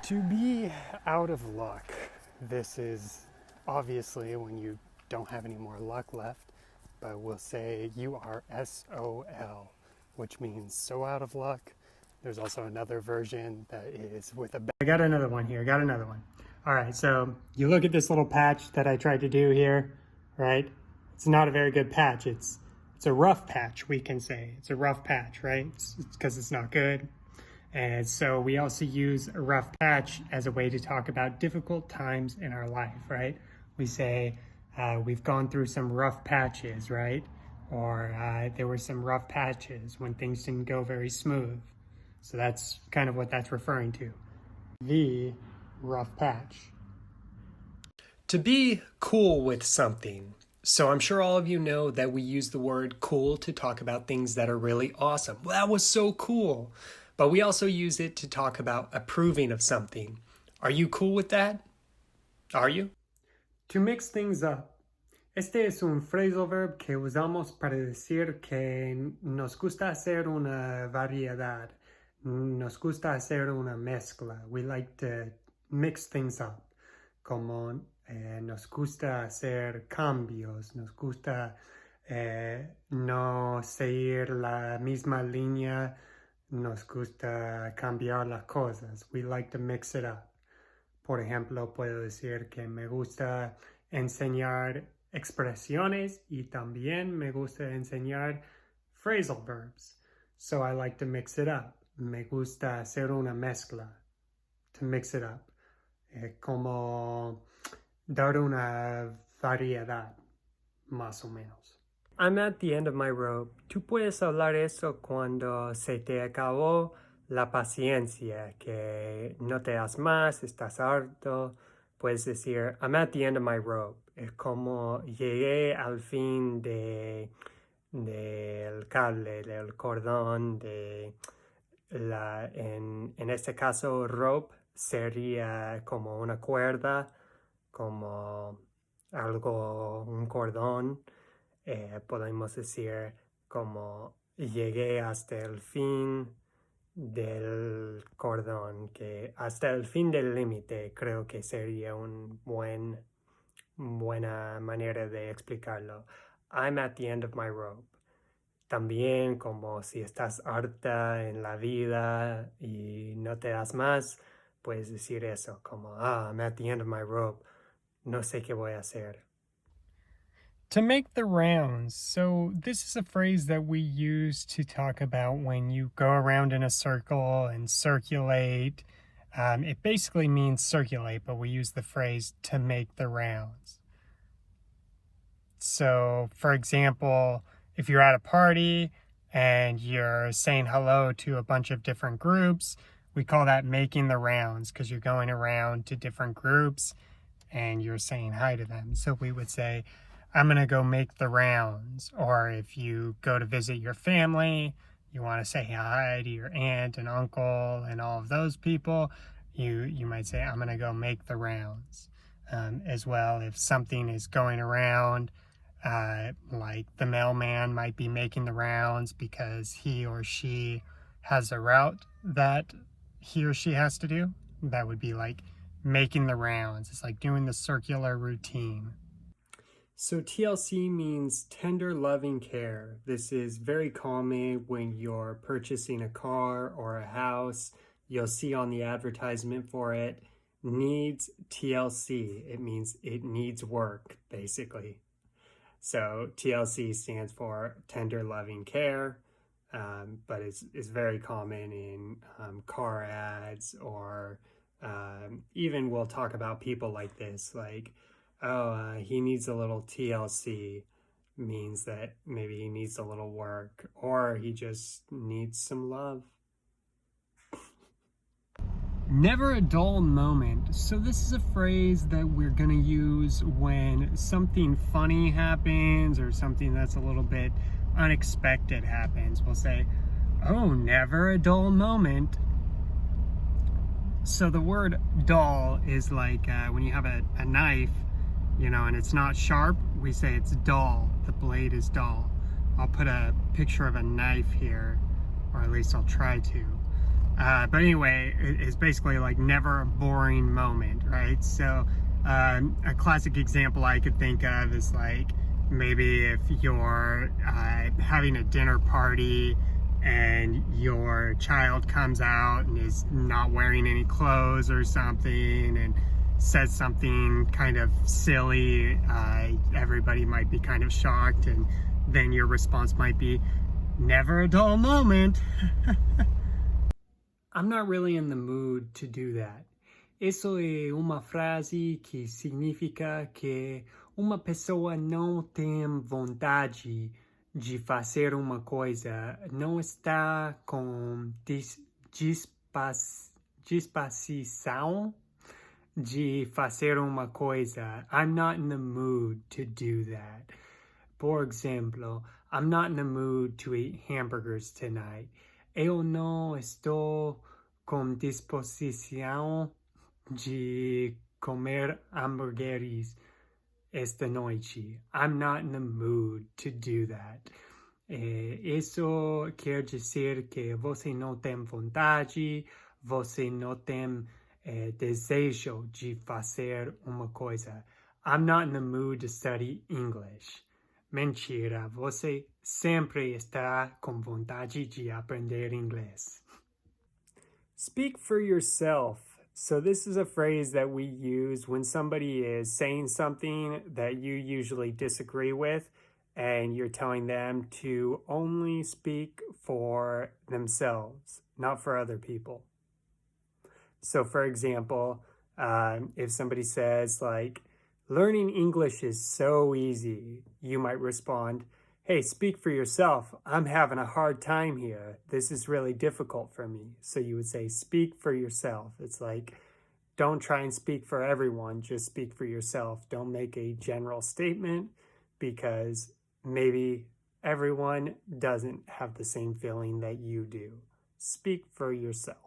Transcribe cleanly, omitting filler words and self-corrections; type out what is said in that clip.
To be out of luck, this is obviously when you don't have any more luck left, but we'll say you are S.O.L, which means so out of luck. There's also another version that is with a... I got another one here, All right, so you look at this little patch that I tried to do here, right? It's not a very good patch. It's a rough patch, we can say. It's a rough patch, right? It's because it's not good. And so we also use a rough patch as a way to talk about difficult times in our life, right? We say we've gone through some rough patches, right? Or there were some rough patches when things didn't go very smooth. So that's kind of what that's referring to. The rough patch. To be cool with something. So I'm sure all of you know that we use the word cool to talk about things that are really awesome. Well, that was so cool. But we also use it to talk about approving of something. Are you cool with that? Are you? To mix things up. Este es un phrasal verb que usamos para decir que nos gusta hacer una variedad. Nos gusta hacer una mezcla. We like to mix things up. Como nos gusta hacer cambios. Nos gusta no seguir la misma línea. Nos gusta cambiar las cosas. We like to mix it up. Por ejemplo, puedo decir que me gusta enseñar expresiones y también me gusta enseñar phrasal verbs. So I like to mix it up. Me gusta hacer una mezcla. To mix it up. Como dar una variedad, más o menos. I'm at the end of my rope. Tú puedes hablar eso cuando se te acabó la paciencia, que no te das más, estás harto. Puedes decir, I'm at the end of my rope. Es como llegué al fin del cable, del cordón, en este caso, rope sería como una cuerda, como algo, un cordón. Podemos decir como llegué hasta el fin del cordón, que hasta el fin del límite creo que sería buena manera de explicarlo. I'm at the end of my rope. También como si estás harta en la vida y no te das más, puedes decir eso, como I'm at the end of my rope. No sé qué voy a hacer. To make the rounds. So this is a phrase that we use to talk about when you go around in a circle and circulate. It basically means circulate, but we use the phrase to make the rounds. So, for example, if you're at a party and you're saying hello to a bunch of different groups, we call that making the rounds because you're going around to different groups and you're saying hi to them. So we would say, I'm going to go make the rounds. Or if you go to visit your family, you want to say hi to your aunt and uncle and all of those people, you might say, I'm going to go make the rounds. As well, if something is going around, like the mailman might be making the rounds because he or she has a route that he or she has to do, that would be like making the rounds. It's like doing the circular routine. So TLC means tender loving care. This is very common when you're purchasing a car or a house. You'll see on the advertisement for it, needs TLC. It means it needs work, basically. So TLC stands for tender loving care, but it's very common in car ads or even we'll talk about people like this, like, he needs a little TLC, means that maybe he needs a little work or he just needs some love. Never a dull moment. So this is a phrase that we're going to use when something funny happens or something that's a little bit unexpected happens. We'll say, oh, never a dull moment. So the word dull is like when you have a knife, you know, and it's not sharp, we say it's dull. The blade is dull. I'll put a picture of a knife here, or at least I'll try to. But anyway, it's basically like never a boring moment, right? So a classic example I could think of is like maybe if you're having a dinner party and your child comes out and is not wearing any clothes or something and says something kind of silly, everybody might be kind of shocked, and then your response might be, never a dull moment. I'm not really in the mood to do that. Eso é uma frase que significa que uma pessoa não tem vontade de fazer uma coisa, não está com disposição de fazer uma coisa. I'm not in the mood to do that. Por exemplo, I'm not in the mood to eat hamburgers tonight. Eu não estou com disposição de comer hambúrgueres esta noite. I'm not in the mood to do that. Isso quer dizer que você não tem vontade, você não tem desejo de fazer uma coisa. I'm not in the mood to study English. Mentira, você sempre está com vontade de aprender inglês. Speak for yourself. So this is a phrase that we use when somebody is saying something that you usually disagree with, and you're telling them to only speak for themselves, not for other people. So for example, if somebody says like, learning English is so easy, you might respond, hey, speak for yourself. I'm having a hard time here. This is really difficult for me. So you would say, speak for yourself. It's like, don't try and speak for everyone. Just speak for yourself. Don't make a general statement because maybe everyone doesn't have the same feeling that you do. Speak for yourself.